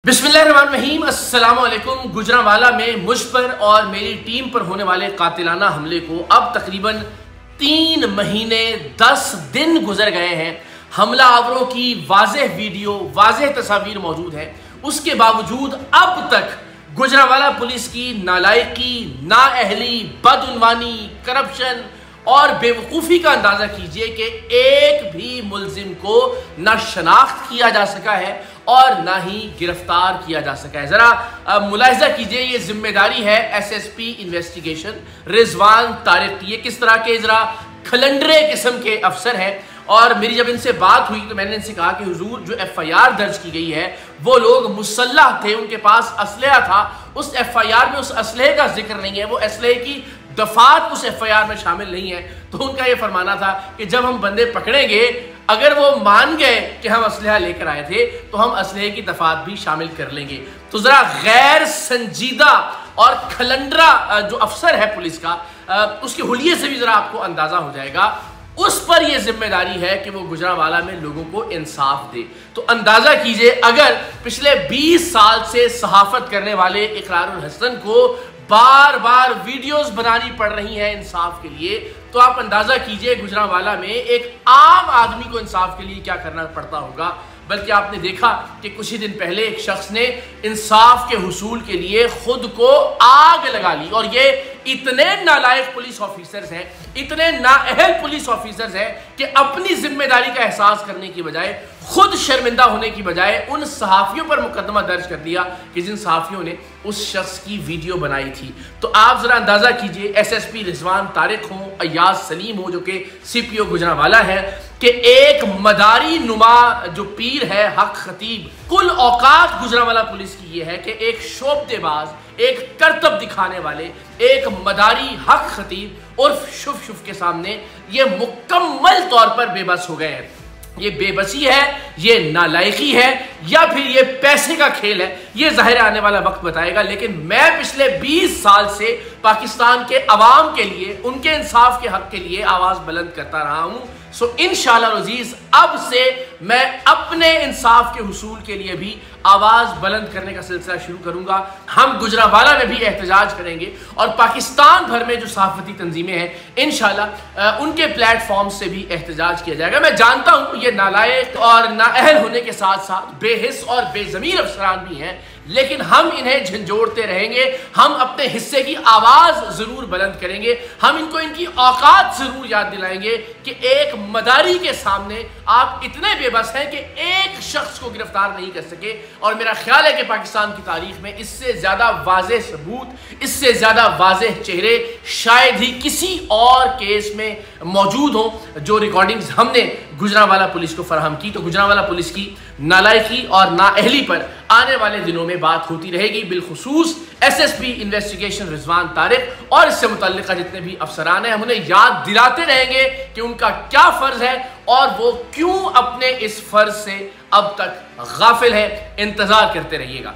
बिस्मिल्लाहिर्रहमानिर्रहीम, अस्सलामुअलैकुम। गुजरांवाला में मुझ पर और मेरी टीम पर होने वाले कातिलाना हमले को अब तकरीबन 3 महीने 10 दिन गुजर गए हैं। हमला आवरों की वाज़ेह वीडियो, वाज़ेह तस्वीर मौजूद है। उसके बावजूद अब तक गुजरांवाला पुलिस की नालायकी, नाअहली, बदउनवानी, करप्शन और बेवकूफ़ी का अंदाज़ा कीजिए कि एक भी मुलजिम को ना शनाख्त किया जा सका है और ना ही गिरफ्तार किया जा सका है। ज़रा मुलाहिज़ा कीजिए, ये जिम्मेदारी है SSP इन्वेस्टिगेशन रिजवान तारिक की। ये किस तरह के ज़रा खलंडरे किस्म के अफसर हैं। और मेरी जब इनसे बात हुई तो मैंने इनसे कहा कि हुजूर, जो FIR दर्ज की गई है वो लोग मुसल्लह थे, उनके पास असलहा था। उस FIR में उस असलहे का जिक्र नहीं है, वो असलहे की दफात उस FIR में शामिल नहीं है। तो उनका ये फरमाना था कि जब हम बंदे पकड़ेंगे, अगर वो मान गए कि हम असलहा लेकर आए थे तो हम असलहे की दफात भी शामिल कर लेंगे। तो ज़रा गैर संजीदा और खलंडरा जो अफसर है पुलिस का, उसके हुलिये से भी ज़रा आपको अंदाज़ा हो जाएगा। उस पर यह जिम्मेदारी है कि वो गुजरांवाला में लोगों को इंसाफ दे। तो अंदाजा कीजिए, अगर पिछले 20 साल से सहाफत करने वाले इकरारुल हसन को बार बार वीडियोस बनानी पड़ रही हैं इंसाफ के लिए, तो आप अंदाजा कीजिए गुजरांवाला में एक आम आदमी को इंसाफ के लिए क्या करना पड़ता होगा। बल्कि आपने देखा कि कुछ ही दिन पहले एक शख्स ने इंसाफ के हुसूल के लिए खुद को आग लगा ली। और ये इतने नालायक पुलिस ऑफिसर्स हैं, इतने नाअहल पुलिस ऑफिसर्स हैं कि अपनी जिम्मेदारी का एहसास करने की बजाय, खुद शर्मिंदा होने की बजाय उन सहाफ़ियों पर मुकदमा दर्ज कर दिया कि जिन सहाफ़ियों ने उस शख्स की वीडियो बनाई थी। तो आप ज़रा अंदाज़ा कीजिए, SSP रिजवान तारिक हों, अय्याज सलीम हो जो कि CPO गुजरांवाला है, कि एक मदारी नुमा जो पीर है हक खतीब, कुल औकात गुजरांवाला पुलिस की ये है कि एक शोबतेबाज, एक करतब दिखाने वाले, एक मदारी हक खतीब उर्फ शुफ शुफ के सामने ये मुकम्मल तौर पर बेबस हो गए हैं। ये बेबसी है, ये नालायकी है, या फिर ये पैसे का खेल है, ये ज़ाहिर आने वाला वक्त बताएगा। लेकिन मैं पिछले 20 साल से पाकिस्तान के अवाम के लिए, उनके इंसाफ के हक के लिए आवाज़ बुलंद करता रहा हूँ। सो इंशाअल्लाह अज़ीज़, अब से मैं अपने इंसाफ के हुसूल के लिए भी आवाज़ बुलंद करने का सिलसिला शुरू करूँगा। हम गुजरांवाला में भी एहतजाज करेंगे और पाकिस्तान भर में जो सहाफ़ती तंजीमें हैं इंशाअल्लाह उनके प्लेटफॉर्म से भी एहतजाज किया जाएगा। मैं जानता हूँ ये नालायक और नाअहल होने के साथ साथ बेहिस और बेज़मीर अफसरान भी हैं, लेकिन हम इन्हें झंझोड़ते रहेंगे। हम अपने हिस्से की आवाज़ ज़रूर बुलंद करेंगे। हम इनको इनकी औकात ज़रूर याद दिलाएंगे कि एक मदारी के सामने आप इतने बेबस हैं कि एक शख्स को गिरफ्तार नहीं कर सके। और मेरा ख्याल है कि पाकिस्तान की तारीख में इससे ज़्यादा वाज़ेह सबूत, इससे ज़्यादा वाज़ेह चेहरे शायद ही किसी और केस में मौजूद हों जो रिकॉर्डिंग्स हमने गुजरांवाला पुलिस को फराहम की। तो गुजरांवाला पुलिस की नालायकी और नाअहली पर आने वाले दिनों में बात होती रहेगी, बिलखुसूस SSP इन्वेस्टिगेशन रिजवान तारिक और इससे मुतल्लिका जितने भी अफसरान हैं। हम उन्हें याद दिलाते रहेंगे कि उनका क्या फ़र्ज़ है और वो क्यों अपने इस फ़र्ज़ से अब तक गाफिल है। इंतज़ार करते रहिएगा।